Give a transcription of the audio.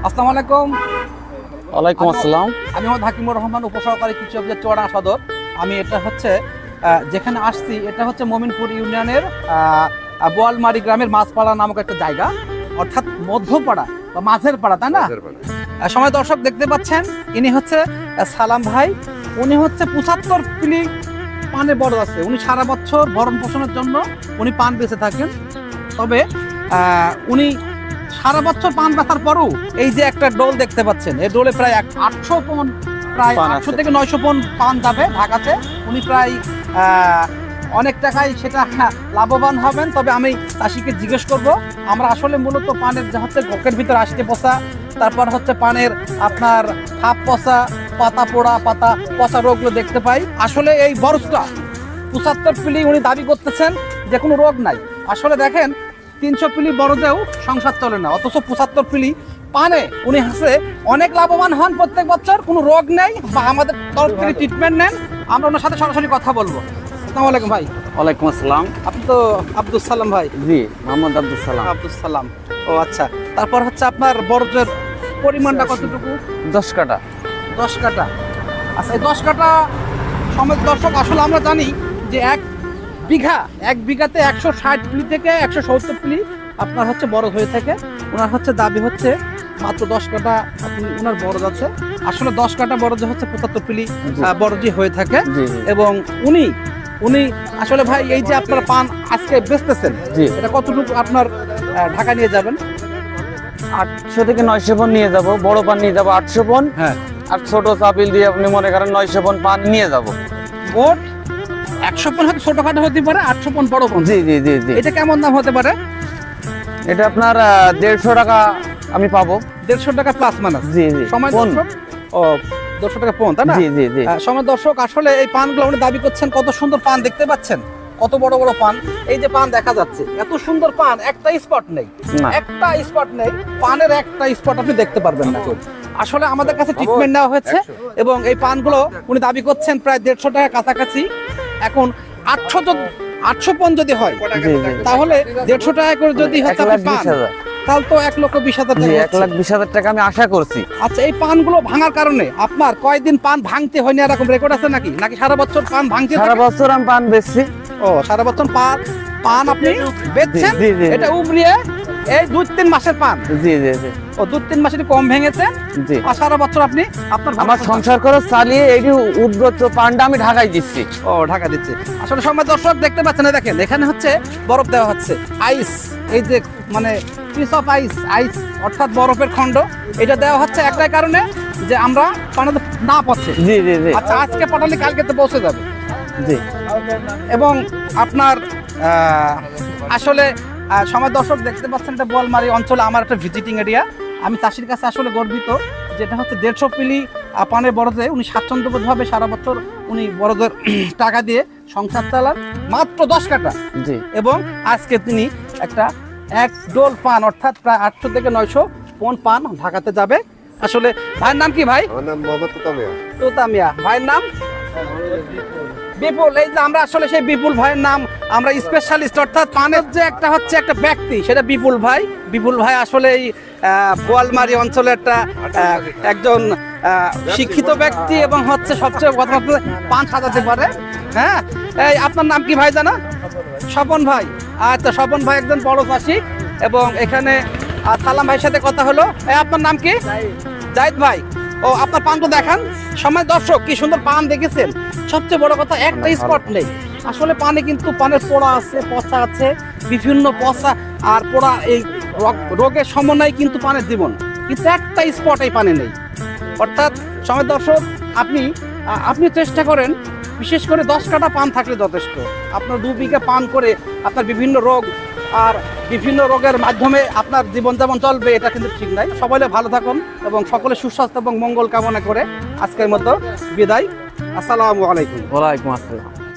আসসালামু আলাইকুম। ওয়ালাইকুম আসসালাম। আমি মোহাম্মদ হাকিমুর রহমান, উপসহকারী কৃষি অফিসার চুয়াডাঙ্গা সদর। আমি এটা হচ্ছে যেখানে আসছি এটা হচ্ছে মমিনপুর ইউনিয়নের বোয়ালমারি গ্রামের মাঝপাড়া নামক একটা জায়গা, অর্থাৎ মধ্যপাড়া বা মাঝের পাড়া, তাই না? সময় দর্শক দেখতে পাচ্ছেন, ইনি হচ্ছে সালাম ভাই। উনি হচ্ছে 75 পিলি পানে বড় আছে। উনি সারা বছর ভরণ পোষণের জন্য উনি পান বেঁচে থাকেন। তবে উনি সারা বছর পান বেচার পরও এই যে একটা ডোল দেখতে পাচ্ছেন, এই ডোলে প্রায় 800 পন, প্রায় 800 থেকে 900 পন পান যাবে ঢাকাতে। উনি প্রায় অনেক টাকায় সেটা লাভবান হবেন। তবে আমি চাষিকে জিজ্ঞেস করব, আমরা আসলে মূলত পানের যা হচ্ছে গকের ভিতরে আসতে পচা, তারপর হচ্ছে পানের আপনার খাপ পচা, পাতা পোড়া, পাতা পচা রোগগুলো দেখতে পাই। আসলে এই বরজটা 75 পিলি উনি দাবি করতেছেন যে কোনো রোগ নাই। আসলে দেখেন 300 পিলি বরজেও সংসার চলে না, অথচ 75 পিলি পানে উনি হাসে অনেক লাভবান হন প্রত্যেক বছর। কোনো রোগ নেই বা আমাদের তরফ থেকে ট্রিটমেন্ট নেন। আমরা ওনার সাথে সরাসরি কথা বলবো। আসসালামু আলাইকুম ভাই। ওয়ালাইকুম আসসালাম। আপনি তো আব্দুল সালাম ভাই? জি, মোহাম্মদ আব্দুল সালাম। আব্দুল সালাম, ও আচ্ছা। তারপর হচ্ছে আপনার বরজের পরিমাণটা কতটুকু? 10 কাটা। 10 কাটা। আচ্ছা, এই 10 কাটা সময় দর্শক, আসলে আমরা জানি যে এক বিঘাতে 160 পিলি থেকে 170 পিলি আপনার হচ্ছে বরজ হয়ে থাকে। ওনার হচ্ছে দাবি হচ্ছে মাত্র 10 কাটা আপনি ওনার বরজ আছে। আসলে 10 কাটা বরজ হচ্ছে 75 পিলি বরজই হয়ে থাকে। এবং উনি আসলে ভাই এই যে আপনার পান আজকে বেচতেছেন, এটা কতটুকু আপনার ঢাকা নিয়ে যাবেন? 800 থেকে 900 পন নিয়ে যাব। বড় পান নিয়ে যাব 800 পন। হ্যাঁ। আর ছোট চাপিল দিয়ে আপনি মনে করেন 900 পন পান নিয়ে যাব। মোট 100 পন হয়তো ছোটখাটো হতে পারে, 800 পন বড় পন। জি জি জি জি। এটা কেমন দাম হতে পারে? এটা আপনার 150 টাকা আমি পাবো। 150 টাকা প্লাস মাইনাস। জি জি। সময় দর্শক, ও 150 টাকা পন, তাই না? জি জি জি। সময় দর্শক, আসলে এই পানগুলো উনি দাবি করছেন, কত সুন্দর পান দেখতে পাচ্ছেন, কত বড় বড় পান। এই যে পান দেখা যাচ্ছে, এত সুন্দর পান, একটা স্পট নেই, একটা স্পট নেই, পানের একটা স্পট আপনি দেখতে পারবেন না। আসলে আমাদের কাছে ট্রিটমেন্ট নেওয়া হয়েছে এবং এই পানগুলো উনি দাবি করছেন প্রায় 150 টাকা কাছাকাছি। এখন 800 পন যদি হয় তাহলে 150 টাকা করে যদি হচ্ছে পান, তাহলে তো 1,20,000 টাকা। 1,20,000 টাকা আমি আশা করছি। আচ্ছা, এই পানগুলো ভাঙার কারণে আপনার কয়দিন পান ভাঙতে হয়নি এরকম রেকর্ড আছে নাকি? নাকি সারা বছর পান ভাঙতে? সারা বছর আমি পান বেচছি। ও, সারা বছর পান আপনি বেচছেন? এটা উবরিয়ে এই 2-3 মাসের পান? জি জি জি। ও, 2-3 মাসের কম ভেঙেছে। জি। আর সারা বছর আপনি আপনার আমার সংসার খরচ চালিয়ে এই যে উদ্বৃত্ত পানটা আমি ঢাকায় দিচ্ছি। ও, ঢাকা দিচ্ছে। আসলে সময় দর্শক দেখতে পাচ্ছেন, দেখেন এখানে হচ্ছে বরফ দেওয়া হচ্ছে, আইস, এই যে মানে পিস অফ আইস অর্থাৎ বরফের খণ্ড, এটা দেওয়া হচ্ছে একটাই কারণে যে আমরা পানাতে না পড়ছে। জি জি জি। আচ্ছা, আজকে পাঠালে কালকে তো পৌঁছে যাবে। জি। এবং আপনার আসলে সময় দর্শক দেখতে পাচ্ছেন, এটা বোয়ালমারি অঞ্চলে আমার একটা ভিজিটিং এরিয়া। আমি চাষির কাছে আসলে গর্বিত, যেটা হচ্ছে 150 পিলি পানের বরজে উনি স্বাচ্ছন্দ্যবোধভাবে সারা বছর উনি বরজের টাকা দিয়ে সংসার চালান মাত্র 10 কাটা। জি। এবং আজকে তিনি এক ডোল পান, অর্থাৎ প্রায় 800 থেকে 900 পন পান ঢাকাতে যাবে। আসলে ভাইয়ের নাম কি ভাই? আমার নাম মোহাম্মদ তোতামিয়া। ভাইয়ের নাম বিপুল। এই যে আমরা আসলে সেই বিপুল ভাইয়ের নাম, আমরা স্পেশালিস্ট, অর্থাৎ পানের যে একটা ব্যক্তি, সেটা বিপুল ভাই। বিপুল ভাই আসলে এই বোয়ালমারি অঞ্চলে একজন শিক্ষিত ব্যক্তি এবং হচ্ছে সবচেয়ে কথা পান সাজাতে পারে। হ্যাঁ, এই আপনার নাম কি ভাই জানা? স্বপন ভাই। আচ্ছা, স্বপন ভাই একজন বড় চাষি। এবং এখানে সালাম ভাইয়ের সাথে কথা হলো। আপনার নাম কি? জাহিদ ভাই। ও, আপনার পান তো দেখান। সময় দর্শক, কি সুন্দর পান দেখেছেন। সবচেয়ে বড় কথা, একটা স্পট নেই। আসলে পানে কিন্তু পানের পোড়া আছে, পচা আছে, বিভিন্ন পচা আর পোড়া, এই রোগের সমন্বয় কিন্তু পানের জীবন, কিন্তু একটা স্পট এই পানে নেই। অর্থাৎ সময় দর্শক, আপনি চেষ্টা করেন, বিশেষ করে 10 কাটা পান থাকলে যথেষ্ট। আপনার 2 বিঘা পান করে আপনার বিভিন্ন রোগ আর বিভিন্ন রোগের মাধ্যমে আপনার জীবন যেমন চলবে, এটা কিন্তু ঠিক নাই। সবাই ভালো থাকুন এবং সকলে সুস্বাস্থ্য এবং মঙ্গল কামনা করে আজকের মতো বিদায়। আসসালামু আলাইকুম। ওয়ালাইকুম আসসালাম।